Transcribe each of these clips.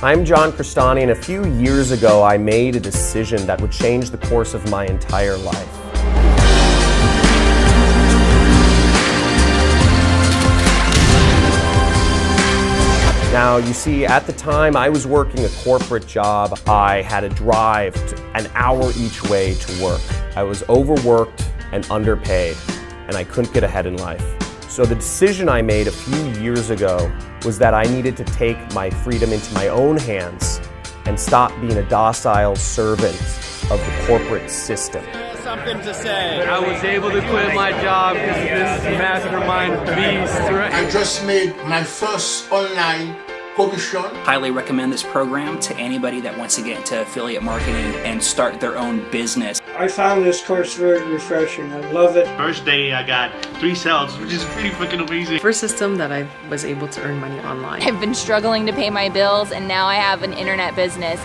I'm John Crestani, and a few years ago I made a decision that would change the course of my entire life. Now, you see, at the time I was working a corporate job. I had to drive an hour each way to work. I was overworked and underpaid, and I couldn't get ahead in life. So the decision I made a few years ago was that I needed to take my freedom into my own hands and stop being a docile servant of the corporate system. Something to say. I was able to quit my job because of this mastermind beast. I just made my first online commission. Highly recommend this program to anybody that wants to get into affiliate marketing and start their own business. I found this course very refreshing. I love it. First day I got 3 sales, which is pretty fucking amazing. First system that I was able to earn money online. I've been struggling to pay my bills, and now I have an internet business.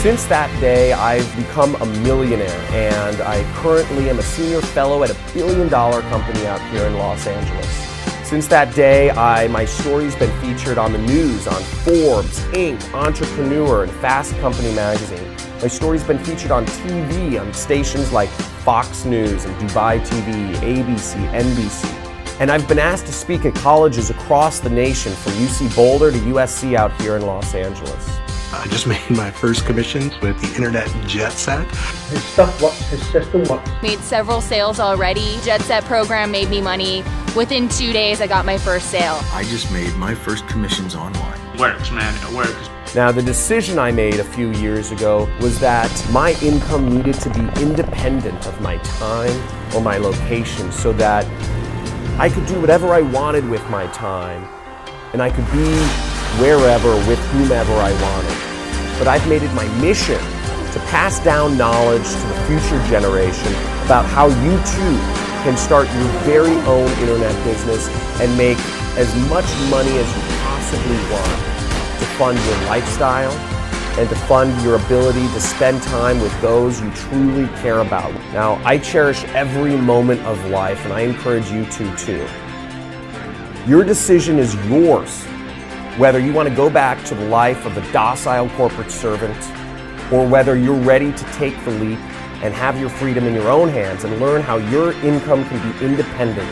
Since that day, I've become a millionaire, and I currently am a senior fellow at a billion-dollar company out here in Los Angeles. Since that day, my story's been featured on the news, on Forbes, Inc., Entrepreneur, and Fast Company magazine. My story's been featured on TV, on stations like Fox News and Dubai TV, ABC, NBC. And I've been asked to speak at colleges across the nation, from UC Boulder to USC out here in Los Angeles. I just made my first commissions with the internet Jet Set. His stuff works, his system works. Made several sales already. Jet Set program made me money. Within 2 days, I got my first sale. I just made my first commissions online. Works, man, it works. Now, the decision I made a few years ago was that my income needed to be independent of my time or my location, so that I could do whatever I wanted with my time, and I could be wherever with whomever I wanted. But I've made it my mission to pass down knowledge to the future generation about how you too can start your very own internet business and make as much money as you possibly want to fund your lifestyle and to fund your ability to spend time with those you truly care about. Now, I cherish every moment of life, and I encourage you to too. Your decision is yours, whether you want to go back to the life of a docile corporate servant, or whether you're ready to take the leap and have your freedom in your own hands and learn how your income can be independent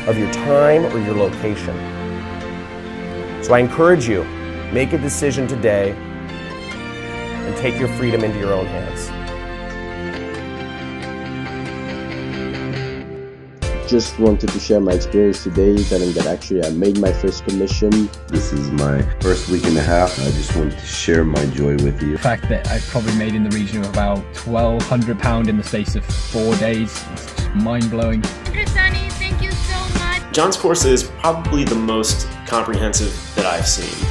of your time or your location. So I encourage you, make a decision today and take your freedom into your own hands. Just wanted to share my experience today, telling that actually I made my first commission. This is my first week and a half. I just wanted to share my joy with you. The fact that I've probably made in the region of about £1,200 in the space of 4 days, it's just mind-blowing. Crestani, thank you so much. John's course is probably the most comprehensive that I've seen.